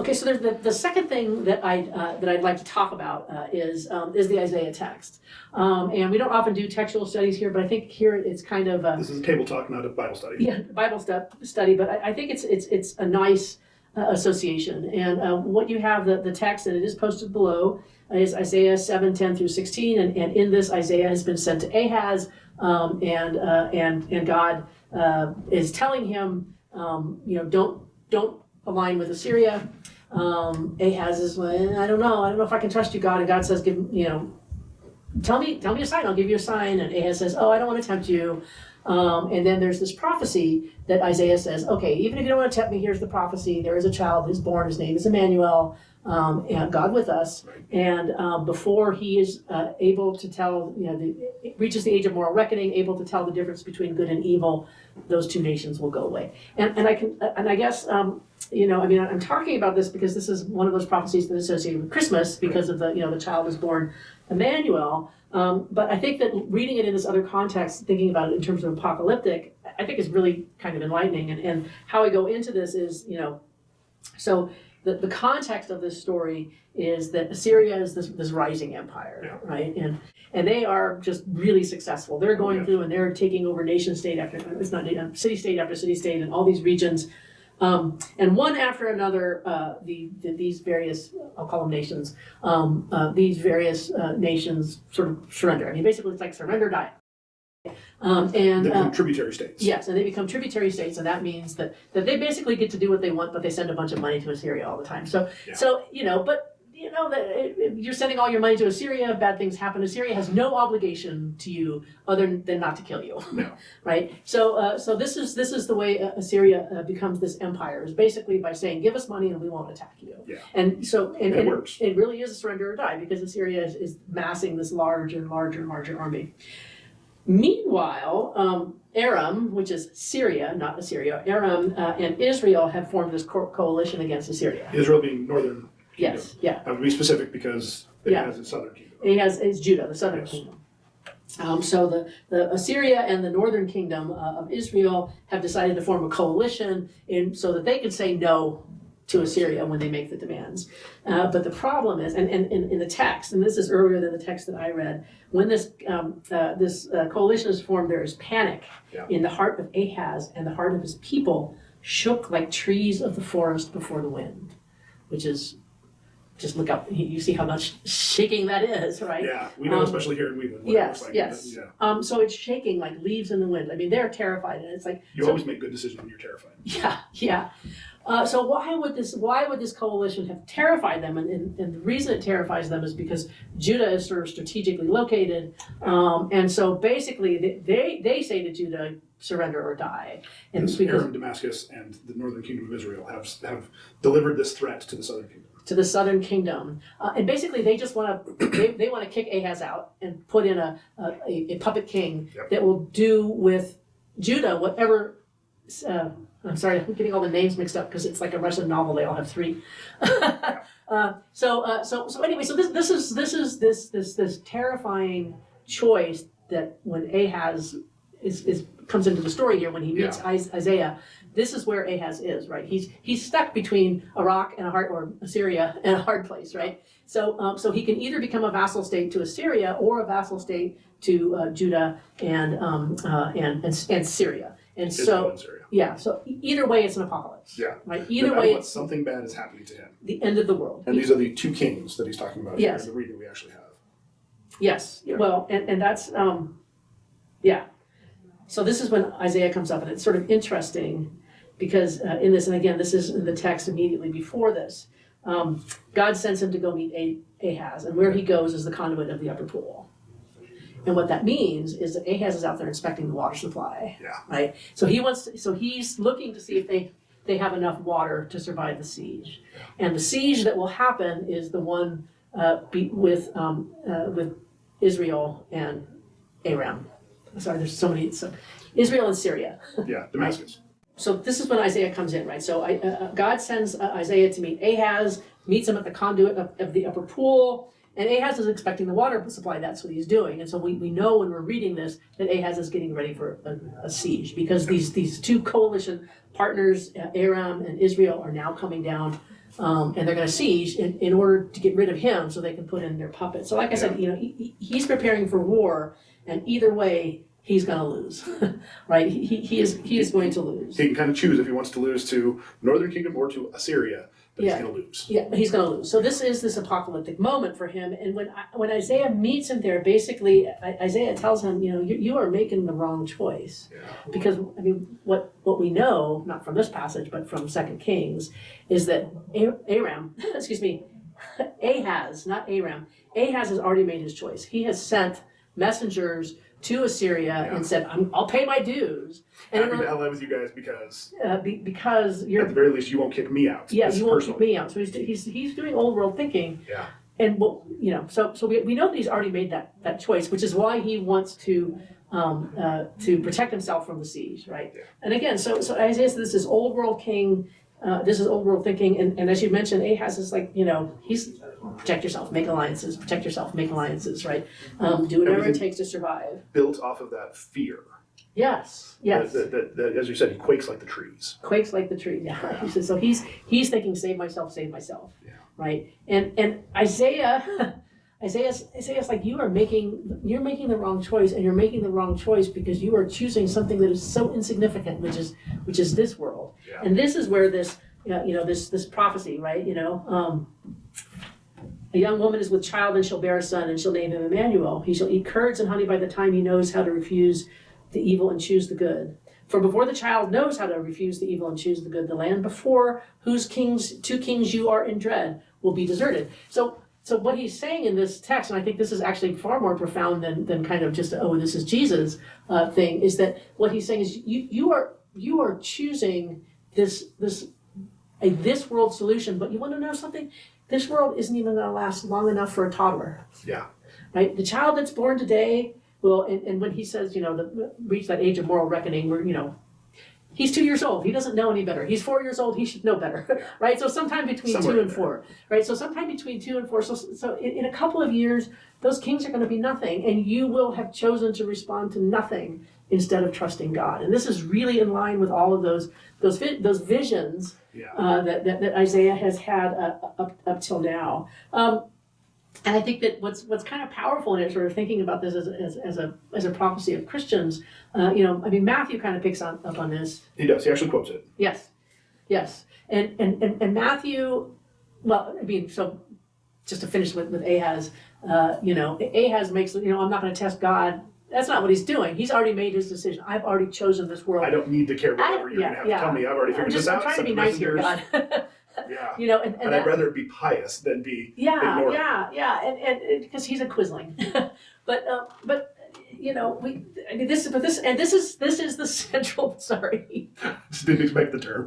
Okay, so there's the second thing that I'd like to talk about is the Isaiah text, and we don't often do textual studies here, but I think here it's kind of this is a table talk, not a Bible study. Yeah, Bible study, but I think it's a nice association. And what you have the text, and it is posted below, is Isaiah 7:10 through 16, and in this Isaiah has been sent to Ahaz, and God is telling him, don't align with Assyria. Ahaz is, well, I don't know if I can trust you, God. And God says, tell me a sign, I'll give you a sign. And Ahaz says, oh, I don't want to tempt you. And then there's this prophecy that Isaiah says, okay, even if you don't want to tempt me, here's the prophecy. There is a child who's born, his name is Emmanuel, and God with us. Right. And before he is able to tell, reaches the age of moral reckoning, able to tell the difference between good and evil, those two nations will go away. And I guess, I'm talking about this because this is one of those prophecies that's associated with Christmas because of the child is born, Emmanuel. But I think that reading it in this other context, thinking about it in terms of apocalyptic, I think is really kind of enlightening. And how I go into this is, so the context of this story is that Assyria is this rising empire, right? And they are just really successful. They're going through and they're taking over nation state after, it's not city state after city state and all these regions. And one after another, these various, I'll call them nations, these various nations sort of surrender. I mean, basically it's like surrender, die. And they become tributary states. Yes, and they become tributary states, and that means that they basically get to do what they want, but they send a bunch of money to Assyria all the time. So you're sending all your money to Assyria, bad things happen. Assyria has no obligation to you other than not to kill you. No. Right? So this is the way Assyria becomes this empire, is basically by saying, give us money and we won't attack you. Yeah. And so and it works. It really is a surrender or die because Assyria is massing this larger and larger and larger army. Meanwhile, Aram, which is Syria, not Assyria, Aram and Israel have formed this coalition against Assyria. Israel being northern kingdom. Yes, yeah. I would be specific because it has its southern kingdom. It's Judah, the southern kingdom. So the Assyria and the northern kingdom of Israel have decided to form a coalition so that they can say no to Assyria when they make the demands. But the problem is, and in the text, and this is earlier than the text that I read, when this coalition is formed, there is panic in the heart of Ahaz, and the heart of his people shook like trees of the forest before the wind, which is, just look up, you see how much shaking that is, right? Yeah, we know, especially here in Weedland. Yes. So it's shaking like leaves in the wind. I mean, they're terrified, and it's like... You always make good decisions when you're terrified. Yeah. So why would this coalition have terrified them? And the reason it terrifies them is because Judah is sort of strategically located, and so basically they say to Judah, surrender or die. And because Aram-Damascus and the northern kingdom of Israel have delivered this threat to the southern kingdom. And basically they just want to they want to kick Ahaz out and put in a puppet king that will do with Judah whatever. I'm sorry, I'm getting all the names mixed up because it's like a Russian novel. They all have three. So anyway, so this is this terrifying choice that when Ahaz comes into the story here, when he meets Isaiah, this is where Ahaz is, right? He's stuck between a rock and a hard, or Assyria and a hard place, right? So he can either become a vassal state to Assyria or a vassal state to Judah and Syria. And so, so either way, it's an apocalypse. Yeah. Right. Either way, it's something bad is happening to him. The end of the world. And these are the two kings that he's talking about here in the reading we actually have. Yes. Yeah. Well, and that's So this is when Isaiah comes up, and it's sort of interesting because in this, and again, this is in the text immediately before this. God sends him to go meet Ahaz, and where he goes is the conduit of the upper pool. And what that means is that Ahaz is out there inspecting the water supply. Yeah. Right. So he's looking to see if they have enough water to survive the siege. And the siege that will happen is the one with Israel and Aram. Sorry, there's so many. Israel and Syria. Yeah, Damascus. Right? So this is when Isaiah comes in, right? So God sends Isaiah to meet Ahaz, meets him at the conduit of the upper pool. And Ahaz is expecting the water supply. That's what he's doing. And so we know when we're reading this that Ahaz is getting ready for a siege because these two coalition partners, Aram and Israel, are now coming down and they're going to siege in order to get rid of him so they can put in their puppet. So like I said, he's preparing for war, and either way, he's going to lose, right? He is going to lose. He can kind of choose if he wants to lose to Northern Kingdom or to Assyria, but he's going to lose. Yeah, he's going to lose. So this is this apocalyptic moment for him. And when Isaiah meets him there, basically Isaiah tells him, you are making the wrong choice. Yeah. Because what we know, not from this passage, but from 2 Kings, is that Ahaz, not Aram. Ahaz has already made his choice. He has sent messengers to Assyria and said, I'll pay my dues. And Happy to ally with you guys because you're at the very least you won't kick me out. Yeah, you won't kick me out. So he's doing old world thinking. Yeah. And so we know that he's already made that choice, which is why he wants to protect himself from the siege, right? Yeah. And again, so Isaiah says this is old world king. This is old world thinking, and as you mentioned, Ahaz is like, he's protect yourself, make alliances, right? Do whatever it takes to survive. Built off of that fear. Yes. That, as you said, he quakes like the trees. Quakes like the tree. Yeah. So he's thinking, save myself. Yeah. Right. And Isaiah's like, you're making the wrong choice, and you're making the wrong choice because you are choosing something that is so insignificant, which is this world. Yeah. And this is where this this prophecy, right? A young woman is with child and she'll bear a son and she'll name him Emmanuel. He shall eat curds and honey by the time he knows how to refuse the evil and choose the good. For before the child knows how to refuse the evil and choose the good, the land before whose two kings you are in dread will be deserted. So what he's saying in this text, and I think this is actually far more profound than kind of just, this is Jesus thing, is that what he's saying is you are choosing this world solution, but you want to know something? This world isn't even going to last long enough for a toddler. Yeah. Right? The child that's born today will, and when he says, reach that age of moral reckoning where, he's 2 years old. He doesn't know any better. He's 4 years old. He should know better, right? So sometime between Somewhere 2 and 4, right? So sometime between 2 and 4. So in a couple of years, those kings are going to be nothing, and you will have chosen to respond to nothing instead of trusting God. And this is really in line with all of those visions that Isaiah has had up till now. And I think that what's kind of powerful in it, sort of thinking about this as a prophecy of Christians, Matthew kind of picks up on this. He does. He actually quotes it. Yes. And Matthew, so just to finish with Ahaz, Ahaz makes, I'm not going to test God. That's not what he's doing. He's already made his decision. I've already chosen this world. I don't need to care whatever you're going to have to tell me. I've already figured this out. I'm trying to be nice here, God. Yeah. And I'd rather be pious than be ignored. And because he's a Quisling. But this is the central. Sorry. Just didn't expect the term.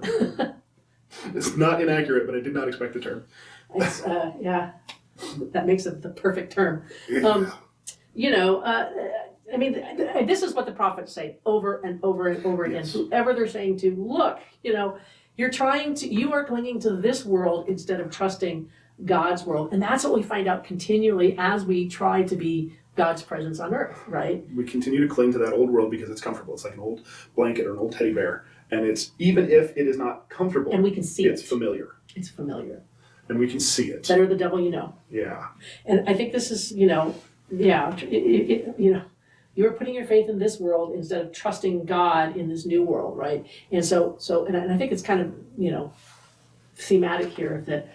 It's not inaccurate, but I did not expect the term. It's that makes it the perfect term. This is what the prophets say over and over and over again. Yes. Whoever they're saying to, look, you are clinging to this world instead of trusting God's world. And that's what we find out continually as we try to be God's presence on earth, right? We continue to cling to that old world because it's comfortable. It's like an old blanket or an old teddy bear. And it's, even if it is not comfortable, and we can see it's familiar. It's familiar. And we can see it. Better the devil you know. Yeah. And I think this is, you're putting your faith in this world instead of trusting God in this new world, right? And and I think it's kind of, thematic here that,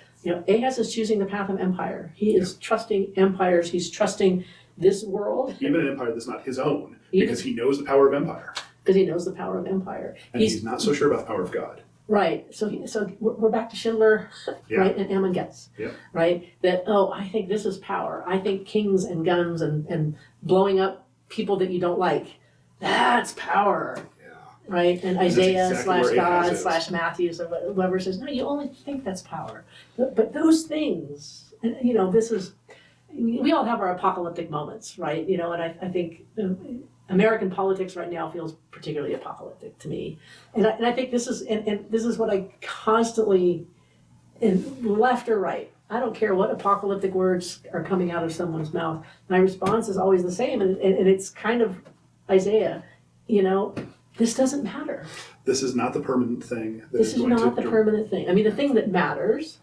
Ahaz is choosing the path of empire. He is trusting empires. He's trusting this world. Even an empire that's not his own, because he knows the power of empire. Because he knows the power of empire. And he's not so sure about the power of God. Right. So we're back to Schindler, right, and Ammon Getz, right? That, I think this is power. I think kings and guns and blowing up people that you don't like, that's power. Yeah. Right? And Isaiah exactly /God /Matthew, so whoever says, no, you only think that's power. But those things, and this is, we all have our apocalyptic moments, right? And I think American politics right now feels particularly apocalyptic to me. And I think this is, and this is what I constantly, left or right, I don't care what apocalyptic words are coming out of someone's mouth. My response is always the same, and it's kind of Isaiah, this doesn't matter. This is not the permanent thing. This is not the permanent thing. I mean, the thing that matters,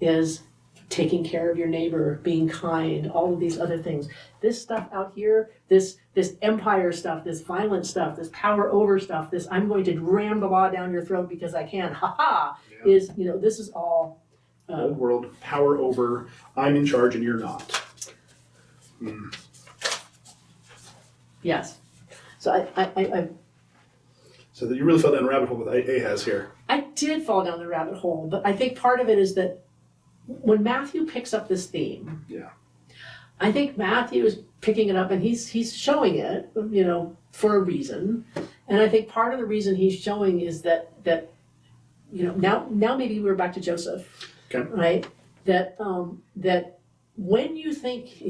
is taking care of your neighbor, being kind, all of these other things. This stuff out here, this empire stuff, this violent stuff, this power over stuff, this I'm going to ram the law down your throat because I can, Yeah. is, this is all. Old world, power over, I'm in charge and you're not. Yes. So I So that you really fell down a rabbit hole with Ahaz here. I did fall down the rabbit hole, but I think part of it is that when Matthew picks up this theme, Yeah. I think Matthew is picking it up and he's showing it, for a reason. And I think part of the reason he's showing is that now maybe we're back to Joseph, Okay. right? That when you think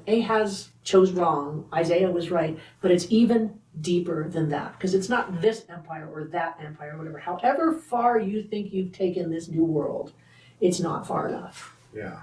Ahaz chose wrong, Isaiah was right, but it's even deeper than that because it's not this empire or that empire or whatever. However far you think you've taken this new world, it's not far enough. Yeah.